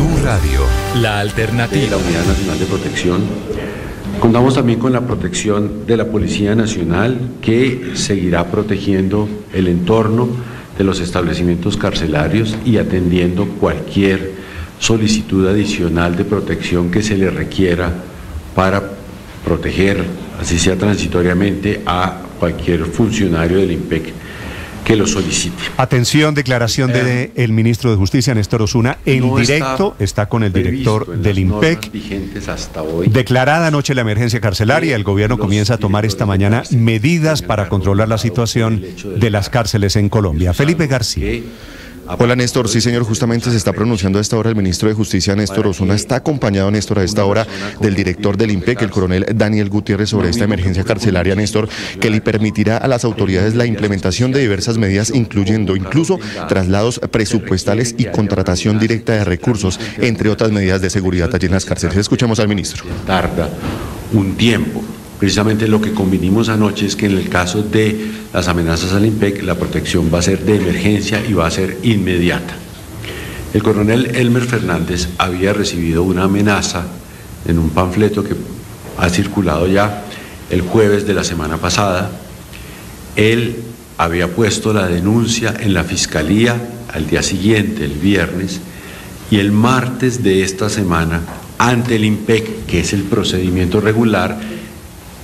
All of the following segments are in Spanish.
Blue Radio, la alternativa. De la Unidad Nacional de Protección. Contamos también con la protección de la Policía Nacional, que seguirá protegiendo el entorno de los establecimientos carcelarios y atendiendo cualquier solicitud adicional de protección que se le requiera para proteger, así sea transitoriamente, a cualquier funcionario del IMPEC que lo solicite. Atención, declaración del ministro de Justicia, Néstor Osuna, en directo, está con el director del IMPEC. Hasta hoy. Declarada anoche la emergencia carcelaria, el gobierno comienza a tomar esta mañana medidas para controlar la situación de las cárceles en Colombia. Felipe García. Hola Néstor, sí señor, justamente se está pronunciando a esta hora el ministro de Justicia, Néstor Osuna. Está acompañado, Néstor, a esta hora del director del IMPEC, el coronel Daniel Gutiérrez, sobre esta emergencia carcelaria, Néstor, que le permitirá a las autoridades la implementación de diversas medidas, incluyendo incluso traslados presupuestales y contratación directa de recursos, entre otras medidas de seguridad allí en las cárceles. Escuchemos al ministro. Tarda un tiempo. Precisamente lo que convinimos anoche es que en el caso de las amenazas al IMPEC, la protección va a ser de emergencia y va a ser inmediata. El coronel Elmer Fernández había recibido una amenaza en un panfleto que ha circulado ya el jueves de la semana pasada. Él había puesto la denuncia en la fiscalía al día siguiente, el viernes, y el martes de esta semana, ante el IMPEC, que es el procedimiento regular,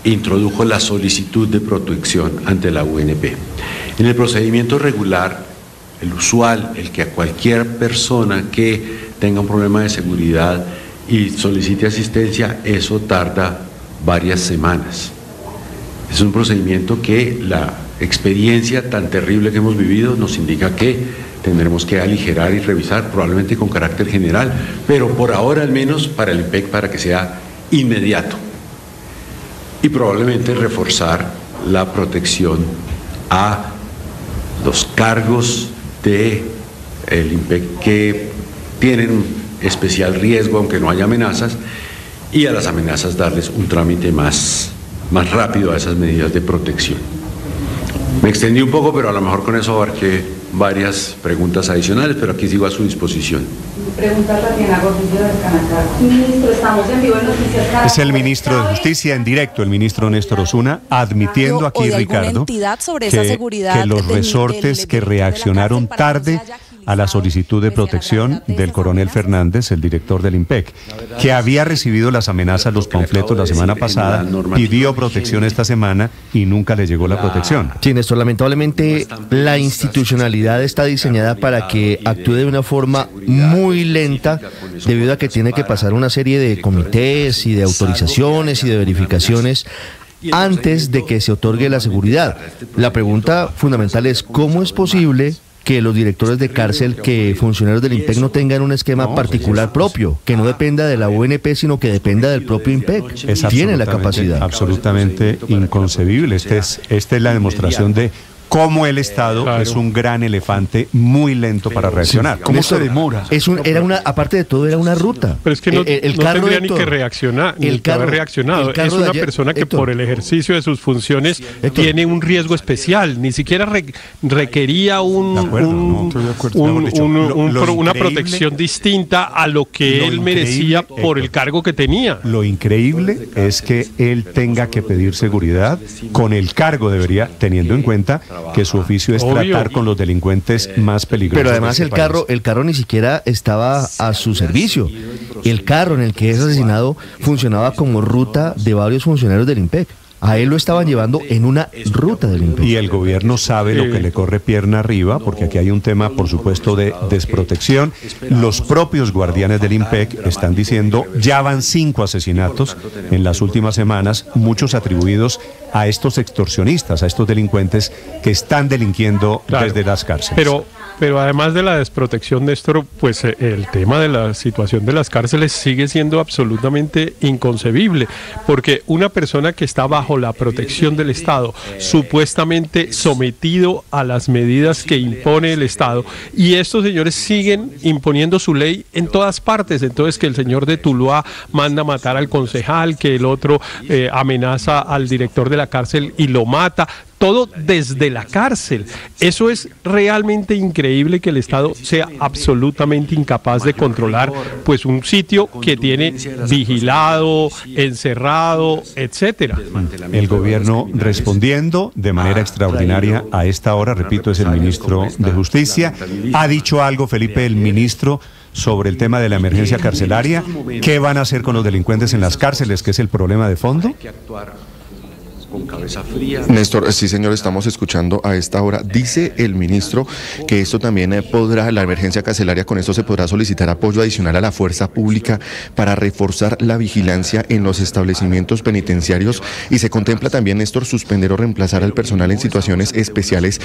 introdujo la solicitud de protección ante la UNP. En el procedimiento regular, el usual, el que a cualquier persona que tenga un problema de seguridad y solicite asistencia, eso tarda varias semanas. Es un procedimiento que la experiencia tan terrible que hemos vivido nos indica que tendremos que aligerar y revisar, probablemente con carácter general, pero por ahora al menos para el IMPEC, para que sea inmediato. Y probablemente reforzar la protección a los cargos del IMPEC que tienen especial riesgo, aunque no haya amenazas, y a las amenazas darles un trámite más rápido a esas medidas de protección. Me extendí un poco, pero a lo mejor con eso abarqué varias preguntas adicionales, pero aquí sigo a su disposición. Pregunta Tatiana Gordillo del Canacá. Ministro, estamos en vivo en Noticias. Es el ministro de Justicia en directo, el ministro Néstor Osuna, admitiendo aquí, Ricardo, que los resortes que reaccionaron tarde a la solicitud de protección del coronel Fernández, el director del IMPEC, que había recibido las amenazas, los panfletos la semana pasada, pidió protección esta semana y nunca le llegó la protección. Sí, Néstor, lamentablemente la institucionalidad está diseñada para que actúe de una forma muy lenta, debido a que tiene que pasar una serie de comités y de autorizaciones y de verificaciones antes de que se otorgue la seguridad. La pregunta fundamental es: ¿cómo es posible que los directores de cárcel, que funcionarios del IMPEC no tengan un esquema particular propio, que no dependa de la UNP, sino que dependa del propio IMPEC? Tiene la capacidad. Absolutamente inconcebible. Esta es la demostración de cómo el Estado es un gran elefante muy lento para reaccionar. ¿Cómo se demora? Aparte de todo, era una ruta. Pero es que no tendría ni que reaccionar, ni que haber reaccionado. Es una persona que por el ejercicio de sus funciones tiene un riesgo especial. Ni siquiera requería una protección distinta a lo que él merecía por el cargo que tenía. Lo increíble es que él tenga que pedir seguridad con el cargo, teniendo en cuenta que su oficio es tratar con los delincuentes más peligrosos. Pero además el carro ni siquiera estaba a su servicio. El carro en el que es asesinado funcionaba como ruta de varios funcionarios del IMPEC. A él lo estaban llevando en una ruta del IMPEC. Y el gobierno sabe lo que le corre pierna arriba, porque aquí hay un tema, por supuesto, de desprotección. Los propios guardianes del IMPEC están diciendo, ya van 5 asesinatos en las últimas semanas, muchos atribuidos a estos extorsionistas, a estos delincuentes que están delinquiendo desde las cárceles. Pero además de la desprotección, Néstor, pues el tema de la situación de las cárceles sigue siendo absolutamente inconcebible, porque una persona que está bajo la protección del Estado, supuestamente sometido a las medidas que impone el Estado, y estos señores siguen imponiendo su ley en todas partes. Entonces, que el señor de Tuluá manda matar al concejal, que el otro amenaza al director de la cárcel y lo mata. todo desde la cárcel. Eso es realmente increíble, que el Estado sea absolutamente incapaz de controlar pues un sitio que tiene vigilado, encerrado, etcétera. El gobierno respondiendo de manera extraordinaria a esta hora, repito, es el ministro de Justicia. ¿Ha dicho algo, Felipe, el ministro, sobre el tema de la emergencia carcelaria? ¿Qué van a hacer con los delincuentes en las cárceles, que es el problema de fondo? Con cabeza fría. Néstor, sí señor, estamos escuchando a esta hora. Dice el ministro que esto también podrá, la emergencia carcelaria, con esto se podrá solicitar apoyo adicional a la fuerza pública para reforzar la vigilancia en los establecimientos penitenciarios, y se contempla también, Néstor, suspender o reemplazar al personal en situaciones especiales,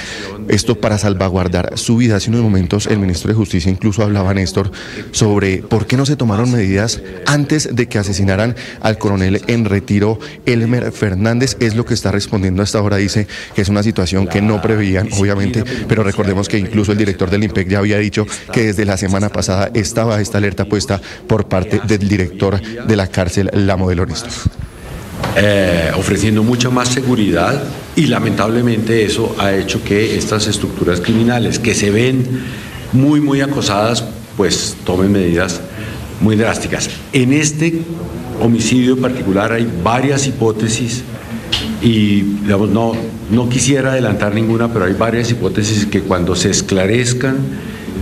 esto para salvaguardar su vida. Hace unos momentos el ministro de Justicia incluso hablaba, Néstor, sobre por qué no se tomaron medidas antes de que asesinaran al coronel en retiro Elmer Fernández. Es lo que está respondiendo hasta ahora. Dice que es una situación que no preveían, obviamente, pero recordemos que incluso el director del IMPEC ya había dicho que desde la semana pasada estaba esta alerta puesta por parte del director de la cárcel La Modelo, Néstor. Ofreciendo mucha más seguridad, y lamentablemente eso ha hecho que estas estructuras criminales que se ven muy acosadas, pues tomen medidas muy drásticas. En este homicidio en particular hay varias hipótesis, y digamos, no quisiera adelantar ninguna, pero hay varias hipótesis que cuando se esclarezcan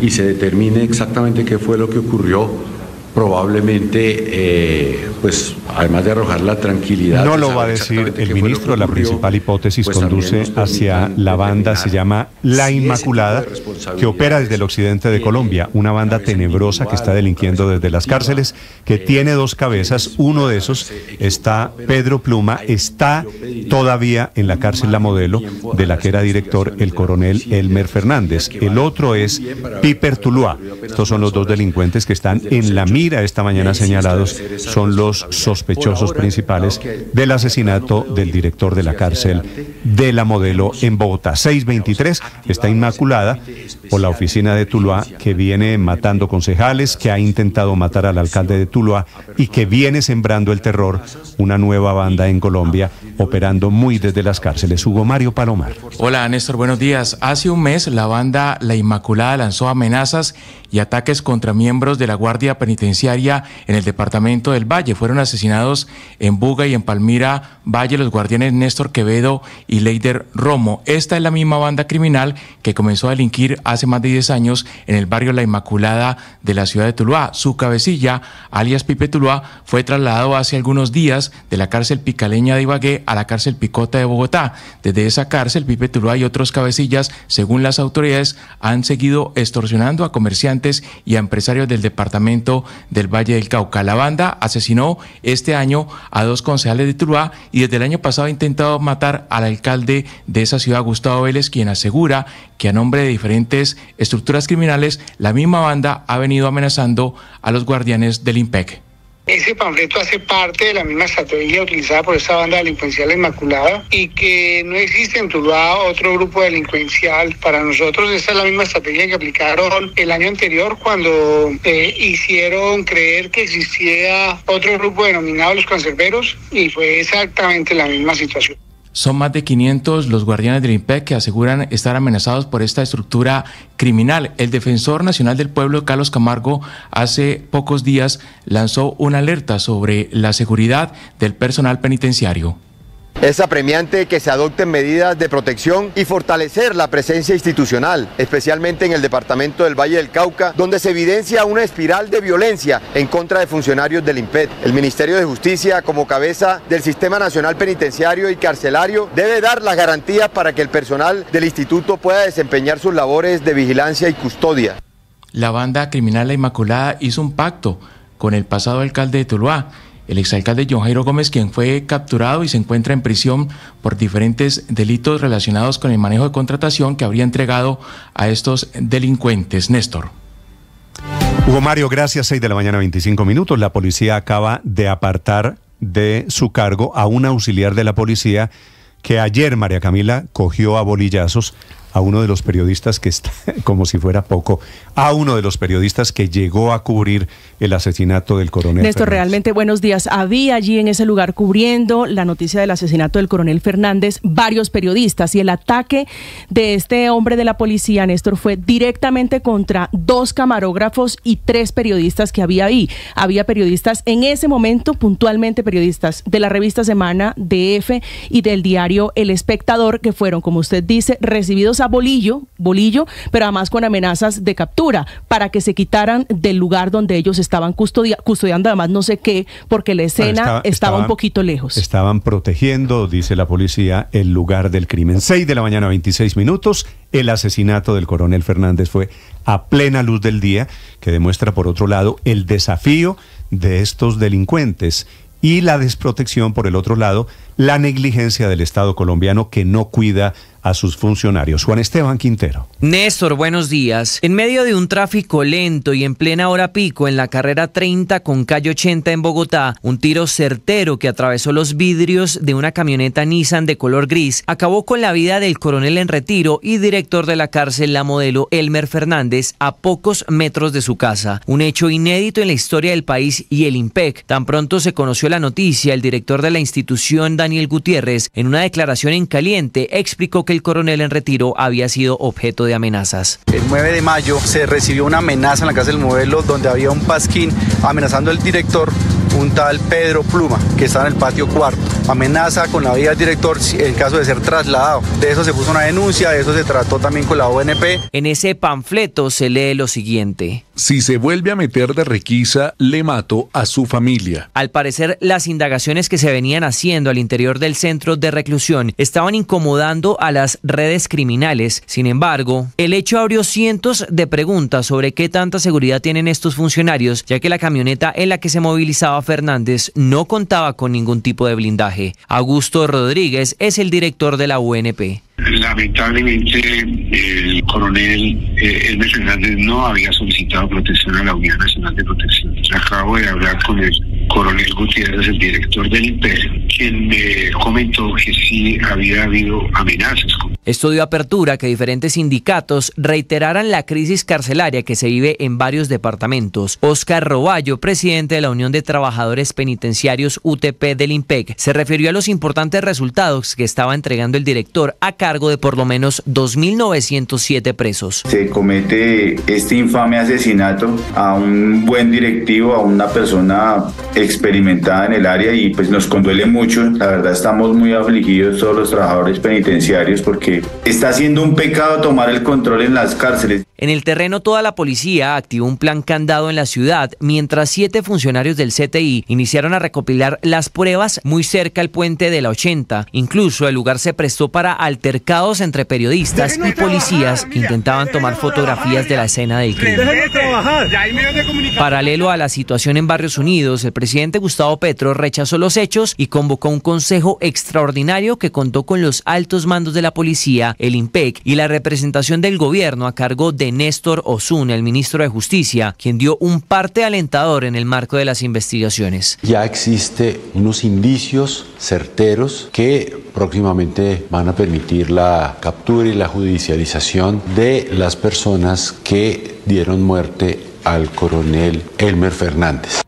y se determine exactamente qué fue lo que ocurrió, probablemente, pues además de arrojar la tranquilidad... No lo va a decir el ministro, la principal hipótesis pues conduce hacia la banda, se llama La Inmaculada, que opera desde el occidente de Colombia, una banda tenebrosa que está delinquiendo desde las cárceles, que tiene dos cabezas. Uno de esos está Pedro Pluma, está todavía en la cárcel La Modelo, de la que era director el coronel Elmer Fernández. El otro es Piper Tuluá. Estos son los dos delincuentes que están en la mira esta mañana señalados, son los sospechosos principales del asesinato del director de la cárcel de La Modelo en Bogotá. 623, está Inmaculada, o la oficina de Tuluá, que viene matando concejales, que ha intentado matar al alcalde de Tuluá y que viene sembrando el terror, una nueva banda en Colombia, operando muy desde las cárceles. Hugo Mario Palomar. Hola Néstor, buenos días. Hace un mes la banda La Inmaculada lanzó amenazas y ataques contra miembros de la Guardia Penitenciaria en el departamento del Valle. Fueron asesinados en Buga y en Palmira Valle los guardianes Néstor Quevedo y Leider Romo. Esta es la misma banda criminal que comenzó a delinquir hace más de 10 años en el barrio La Inmaculada de la ciudad de Tuluá. Su cabecilla, alias Pipe Tuluá, fue trasladado hace algunos días de la cárcel Picaleña de Ibagué a la cárcel Picota de Bogotá. Desde esa cárcel, Pipe Tuluá y otros cabecillas, según las autoridades, han seguido extorsionando a comerciantes y a empresarios del departamento del Valle del Cauca. La banda asesinó este año a 2 concejales de Tuluá y desde el año pasado ha intentado matar al alcalde de esa ciudad, Gustavo Vélez, quien asegura que a nombre de diferentes estructuras criminales, la misma banda ha venido amenazando a los guardianes del IMPEC. Ese panfleto hace parte de la misma estrategia utilizada por esta banda delincuencial Inmaculada, y que no existe en Tuluá otro grupo delincuencial. Para nosotros esta es la misma estrategia que aplicaron el año anterior cuando hicieron creer que existía otro grupo denominado los conserveros, y fue exactamente la misma situación. Son más de 500 los guardianes del IMPEC que aseguran estar amenazados por esta estructura criminal. El defensor nacional del pueblo, Carlos Camargo, hace pocos días lanzó una alerta sobre la seguridad del personal penitenciario. Es apremiante que se adopten medidas de protección y fortalecer la presencia institucional, especialmente en el departamento del Valle del Cauca, donde se evidencia una espiral de violencia en contra de funcionarios del IMPEC. El Ministerio de Justicia, como cabeza del Sistema Nacional Penitenciario y Carcelario, debe dar las garantías para que el personal del instituto pueda desempeñar sus labores de vigilancia y custodia. La banda criminal La Inmaculada hizo un pacto con el pasado alcalde de Tuluá, el exalcalde John Jairo Gómez, quien fue capturado y se encuentra en prisión por diferentes delitos relacionados con el manejo de contratación que habría entregado a estos delincuentes. Néstor. Hugo Mario, gracias. 6 de la mañana, 25 minutos. La policía acaba de apartar de su cargo a un auxiliar de la policía que ayer, María Camila, cogió a bolillazos a uno de los periodistas que está, como si fuera poco, a uno de los periodistas que llegó a cubrir el asesinato del coronel Néstor, Fernández. realmente buenos días. Había allí en ese lugar cubriendo la noticia del asesinato del coronel Fernández varios periodistas, y el ataque de este hombre de la policía, Néstor, fue directamente contra 2 camarógrafos y 3 periodistas que había ahí. Había periodistas en ese momento, puntualmente periodistas de la revista Semana, de EFE y del diario El Espectador, que fueron, como usted dice, recibidos a bolillo, pero además con amenazas de captura para que se quitaran del lugar donde ellos estaban custodiando, además no sé qué, porque la escena estaba un poquito lejos. Estaban protegiendo, dice la policía, el lugar del crimen. 6 de la mañana, 26 minutos. El asesinato del coronel Fernández fue a plena luz del día, que demuestra, por otro lado, el desafío de estos delincuentes y la desprotección, por el otro lado, la negligencia del Estado colombiano, que no cuida a sus funcionarios. Juan Esteban Quintero. Néstor, buenos días. En medio de un tráfico lento y en plena hora pico en la carrera 30 con calle 80 en Bogotá, un tiro certero que atravesó los vidrios de una camioneta Nissan de color gris acabó con la vida del coronel en retiro y director de la cárcel La Modelo, Elmer Fernández, a pocos metros de su casa. Un hecho inédito en la historia del país y el IMPEC. Tan pronto se conoció la noticia, el director de la institución, Daniel Gutiérrez, en una declaración en caliente, explicó que el coronel en retiro había sido objeto de amenazas. El 9 de mayo se recibió una amenaza en la cárcel Modelo, donde había un pasquín amenazando al director, un tal Pedro Pluma, que estaba en el patio cuarto. Amenaza con la vida del director en caso de ser trasladado. De eso se puso una denuncia, de eso se trató también con la ONP. En ese panfleto se lee lo siguiente: si se vuelve a meter de requisa, le mato a su familia. Al parecer, las indagaciones que se venían haciendo al interior del centro de reclusión estaban incomodando a las redes criminales. Sin embargo, el hecho abrió cientos de preguntas sobre qué tanta seguridad tienen estos funcionarios, ya que la camioneta en la que se movilizaba Fernández no contaba con ningún tipo de blindaje. Augusto Rodríguez es el director de la UNP. Lamentablemente, el coronel Elmer Fernández no había solicitado protección a la Unidad Nacional de Protección. Acabo de hablar con el coronel Gutiérrez, el director del IMPEC, quien me comentó que sí había habido amenazas. Esto dio apertura a que diferentes sindicatos reiteraran la crisis carcelaria que se vive en varios departamentos. Óscar Roballo, presidente de la Unión de Trabajadores Penitenciarios UTP del IMPEC, se refirió a los importantes resultados que estaba entregando el director a cargo de por lo menos 2.907 presos. Se comete este infame asesinato a un buen directivo, a una persona experimentada en el área, y pues nos conduele mucho. La verdad, estamos muy afligidos todos los trabajadores penitenciarios, porque está siendo un pecado tomar el control en las cárceles. En el terreno, toda la policía activó un plan candado en la ciudad, mientras 7 funcionarios del CTI iniciaron a recopilar las pruebas muy cerca al puente de la 80. Incluso el lugar se prestó para altercados entre periodistas y policías que intentaban tomar fotografías de la escena del crimen. Paralelo a la situación en Barrios Unidos, el presidente Gustavo Petro rechazó los hechos y convocó un consejo extraordinario que contó con los altos mandos de la policía, el IMPEC y la representación del gobierno a cargo de Néstor Osuna, el ministro de Justicia, quien dio un parte alentador en el marco de las investigaciones. Ya existe unos indicios certeros que próximamente van a permitir la captura y la judicialización de las personas que dieron muerte al coronel Elmer Fernández.